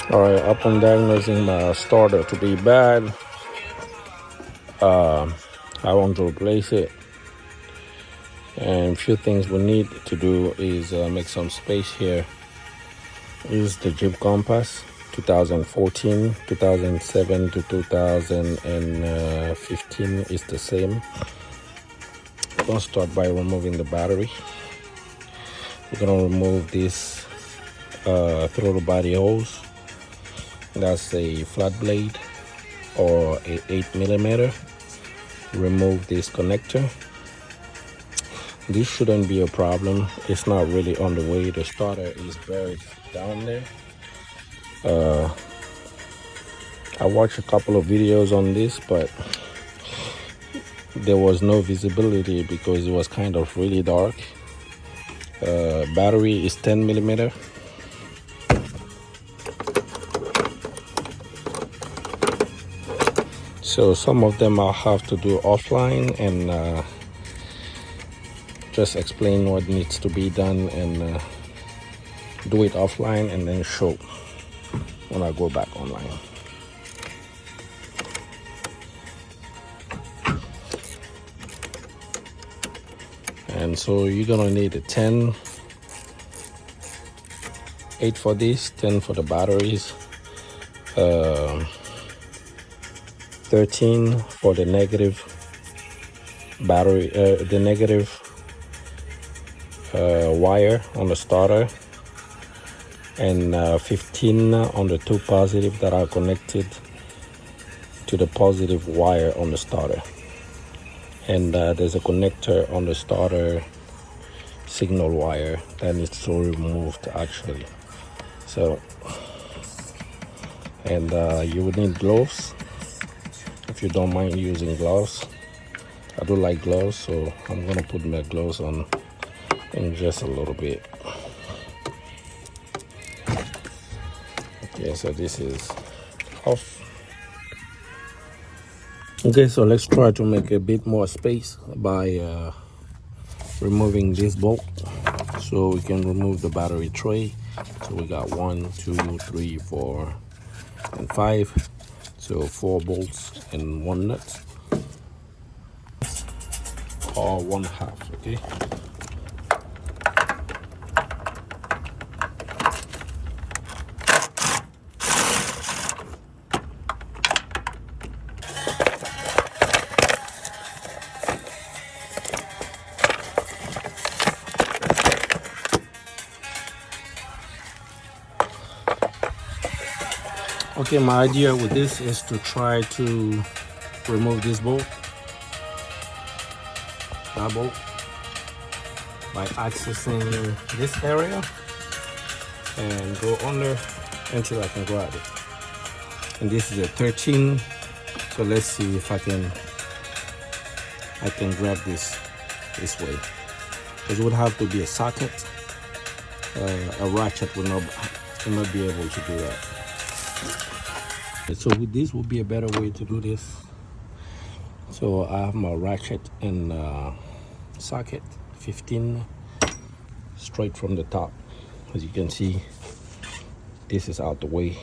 All right, upon diagnosing my starter to be bad, I want to replace it. And a few things we need to do is make some space here. Use the Jeep Compass 2014, 2007 to 2015 is the same. We're going to start by removing the battery. We're going to remove this throttle body hose. That's a flat blade or a 8mm. Remove this connector. This shouldn't be a problem. It's not really on the way. The starter is buried down there. I watched a couple of videos on this, but there was no visibility because it was kind of really dark. Battery is 10mm. So some of them I'll have to do offline and just explain what needs to be done and do it offline and then show when I go back online. And so you're gonna need a 10, 8 for this, 10 for the batteries, 13 for the negative battery, the negative wire on the starter, and 15 on the two positive that are connected to the positive wire on the starter. And there's a connector on the starter signal wire that needs to be removed actually. So, and you would need gloves if you don't mind using gloves. I do like gloves, so I'm gonna put my gloves on in just a little bit. Okay, so this is off. Okay, so let's try to make a bit more space by removing this bolt so we can remove the battery tray. So we got 1, 2, 3, 4, and 5. So 4 bolts and 1 nut, or 1/2. Okay. Okay, my idea with this is to try to remove this bolt, that bolt, by accessing this area and go under until I can grab it. And this is a 13, so let's see if I can grab this way. It would have to be a socket. A ratchet will not be able to do that. So with this would be a better way to do this. So I have my ratchet and socket 15 straight from the top. As you can see, this is out the way.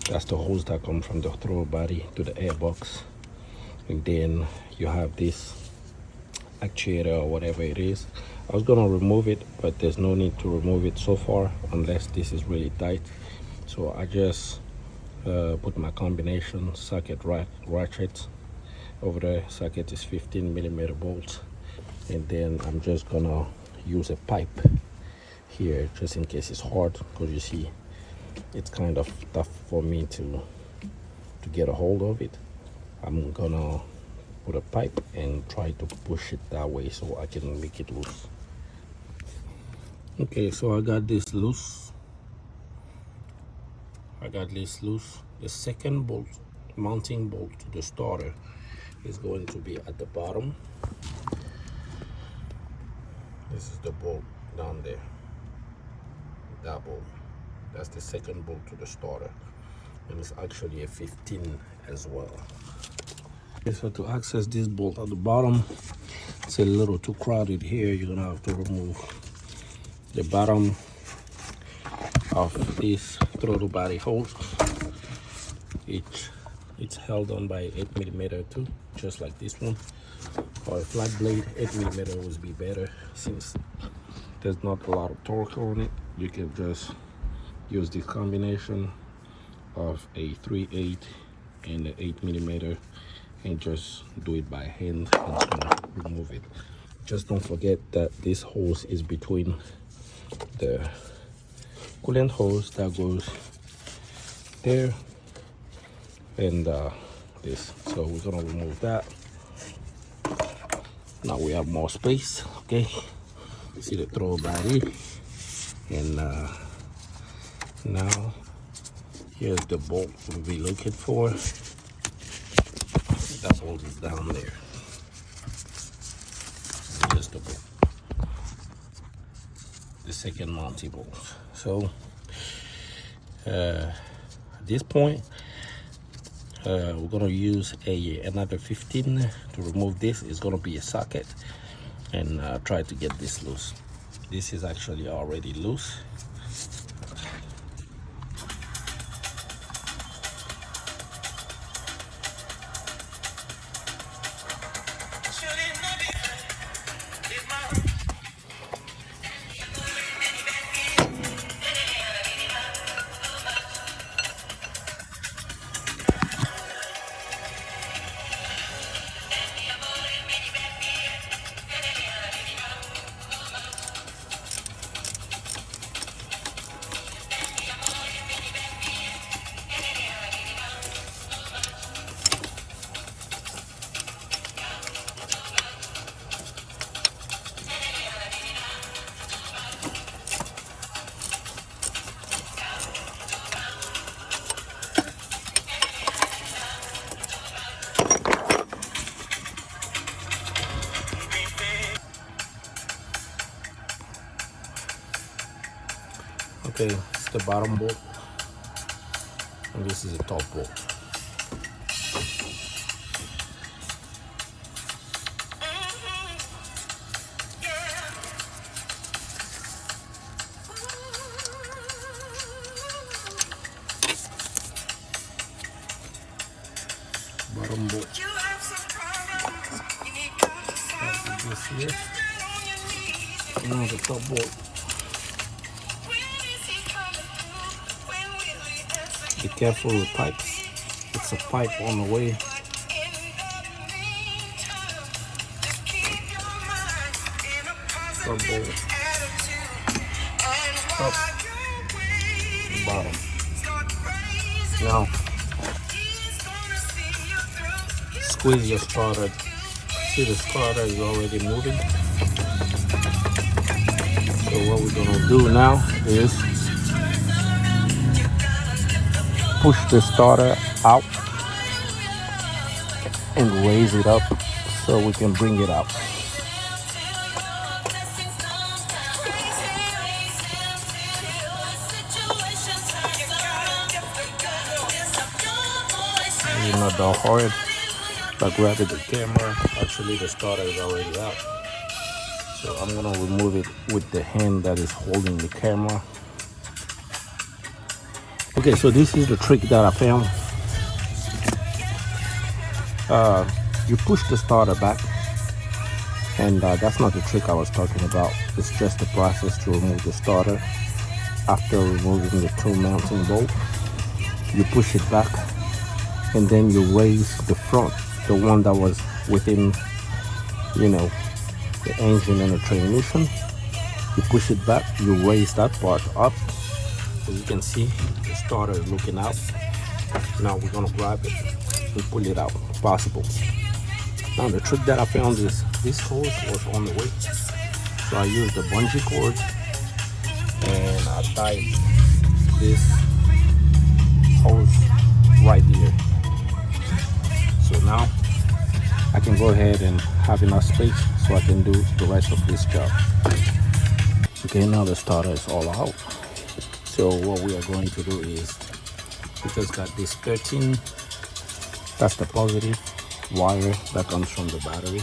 That's the hose that come from the throttle body to the airbox. And then you have this actuator or whatever it is. I was gonna remove it, but there's no need to remove it so far unless this is really tight. So I just put my combination socket ratchet over there. Socket is 15mm bolts, and then I'm just gonna use a pipe here just in case it's hard, because you see it's kind of tough for me to get a hold of it. I'm gonna put a pipe and try to push it that way so I can make it loose. Okay, so I got this loose. The second bolt, mounting bolt to the starter, is going to be at the bottom. This is the bolt down there. That bolt. That's the second bolt to the starter. And it's actually a 15 as well. Okay, so to access this bolt at the bottom, it's a little too crowded here. You're gonna have to remove the bottom of this throttle body hose. It's held on by 8mm too, just like this one. Or a flat blade, 8mm would be better since there's not a lot of torque on it. You can just use this combination of a 3/8 and an 8mm and just do it by hand and it's gonna remove it. Just don't forget that this hose is between the coolant hose that goes there and this. So we're gonna remove that. Now we have more space. Okay, see the throw body, and now here's the bolt we'll be looking for. That bolt is down there. And here's the bolt, the second mounting bolt. So at this point, we're gonna use another 15 to remove this. It's gonna be a socket, and try to get this loose. This is actually already loose. Okay, it's the bottom bolt, and this is the top bolt. Bottom bolt. This here. Now the top bolt. Be careful with pipes. It's a pipe on the way. Top bolt. Top. Bottom. Now, squeeze your starter. See, the starter is already moving. So what we're gonna do now is push the starter out and raise it up so we can bring it out. You're not that hard. By grabbing the camera, actually the starter is already out. So I'm gonna remove it with the hand that is holding the camera. Okay, so this is the trick that I found. You push the starter back, and that's not the trick I was talking about. It's just the process to remove the starter. After removing the two mounting bolt, you push it back, and then you raise the front, the one that was within, the engine and the transmission. You push it back, you raise that part up. As you can see, the starter is looking out. Now we're gonna grab it and pull it out if possible. Now the trick that I found is this hose was on the way, so I used the bungee cord and I tied this hose right here. So now I can go ahead and have enough space so I can do the rest of this job. Okay, now the starter is all out. So what we are going to do is, we just got this 13, that's the positive wire that comes from the battery,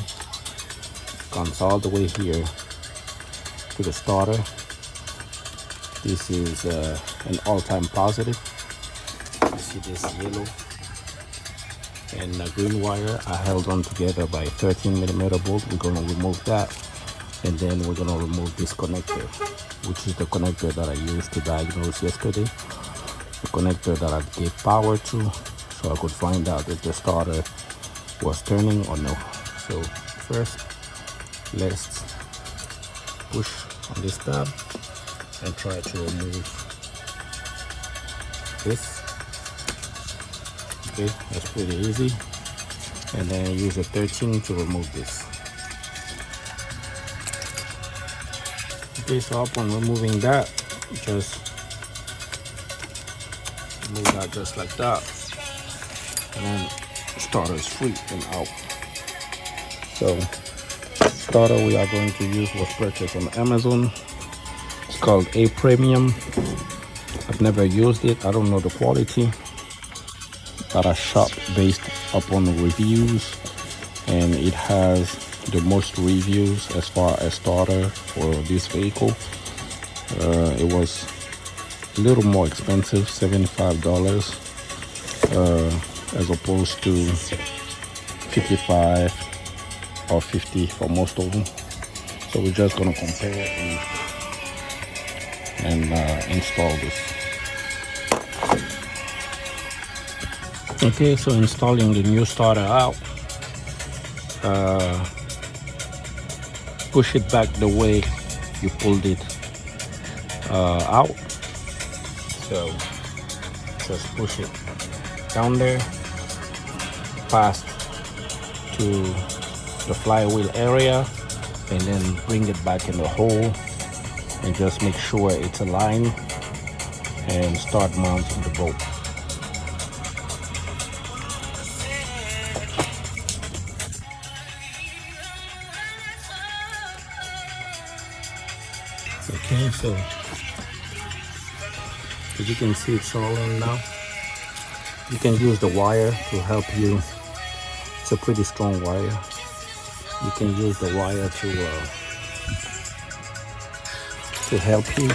comes all the way here to the starter, This is an all-time positive. You see this yellow and a green wire are held on together by 13 millimeter bolt. We're going to remove that, and then we're going to remove this connector, which is the connector that I used to diagnose yesterday, the connector that I gave power to, so I could find out if the starter was turning or no. So first, let's push on this tab and try to remove this. Okay, that's pretty easy. And then use a 13 to remove this. Okay, so upon removing that, just move that just like that, and then starter is free and out. So starter we are going to use was purchased on Amazon. It's called A Premium. I've never used it. I don't know the quality, but I shop based upon reviews, and it has the most reviews as far as starter for this vehicle. It was a little more expensive, $75, as opposed to 55 or 50 for most of them. So we're just gonna compare and install this. Okay, so installing the new starter out, push it back the way you pulled it out. So just push it down there, past to the flywheel area, and then bring it back in the hole and just make sure it's aligned and start mounting the bolt. Okay, so as you can see, it's all in now. You can use the wire to help you. It's a pretty strong wire. You can use the wire to help you.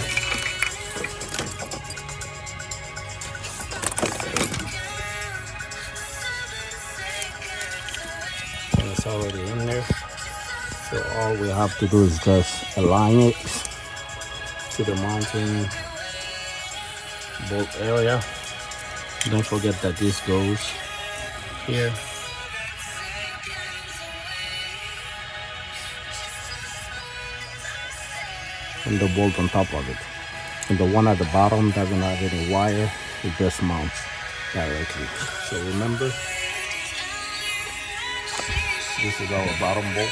And it's already in there. So all we have to do is just align it to the mounting bolt area. Don't forget that this goes here. And the bolt on top of it. And the one at the bottom doesn't have any wire, it just mounts directly. So remember, this is our bottom bolt.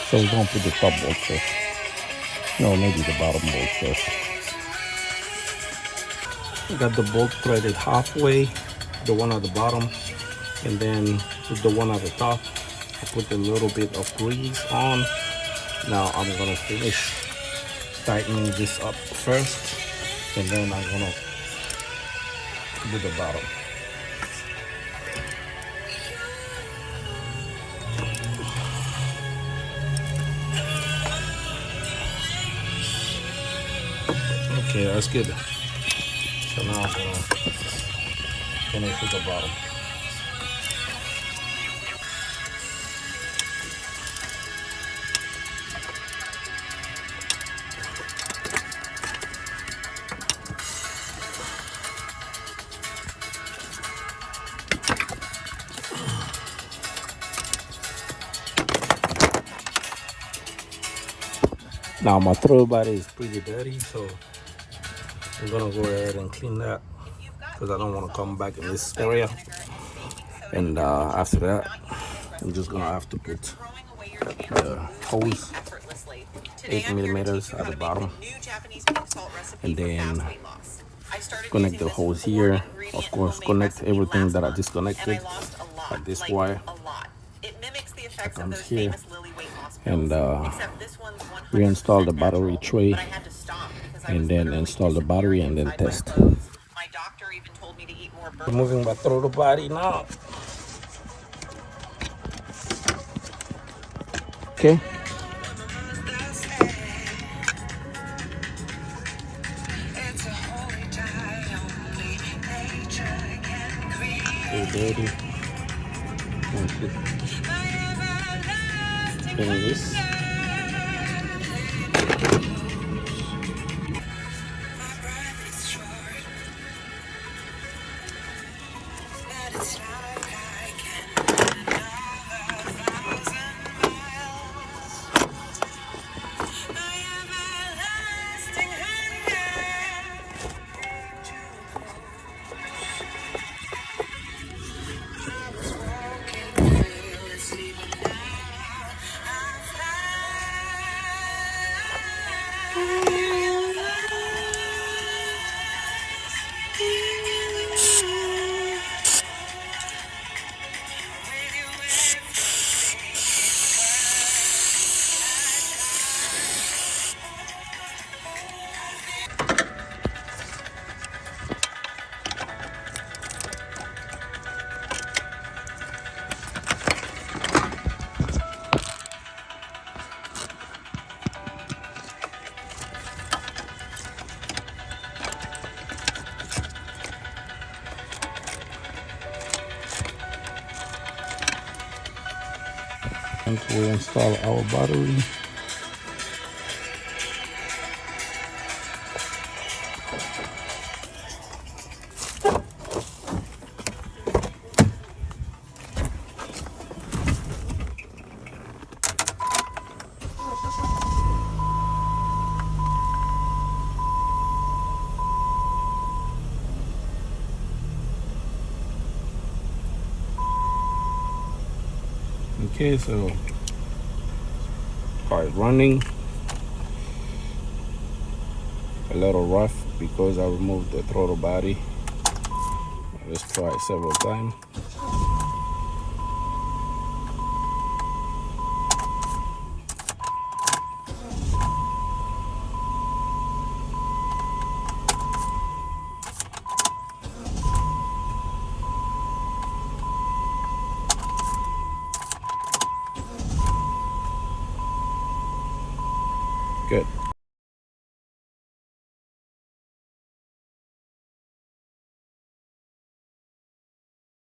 So we're going to put the top bolt first. No, maybe the bottom bolt first. We got the bolt threaded halfway, the one at the bottom, and then with the one at the top, I put a little bit of grease on. Now I'm gonna finish tightening this up first, and then I'm gonna do the bottom. Okay, that's good. So now I'm gonna finish with the bottom. Now my throw body is pretty dirty, so I'm gonna go ahead and clean that because I don't want to come back in this area. And after that, I'm just gonna have to put the hose 8 millimeters at the bottom, and then connect the hose here. Of course, connect everything that I disconnected, like this wire that comes here, and reinstall the battery tray, and then install the battery and then test. Removing my throttle body now. Okay. dirty. Clean this. And we install our battery. Okay, so car is running. A little rough because I removed the throttle body. Let's try it several times. Good.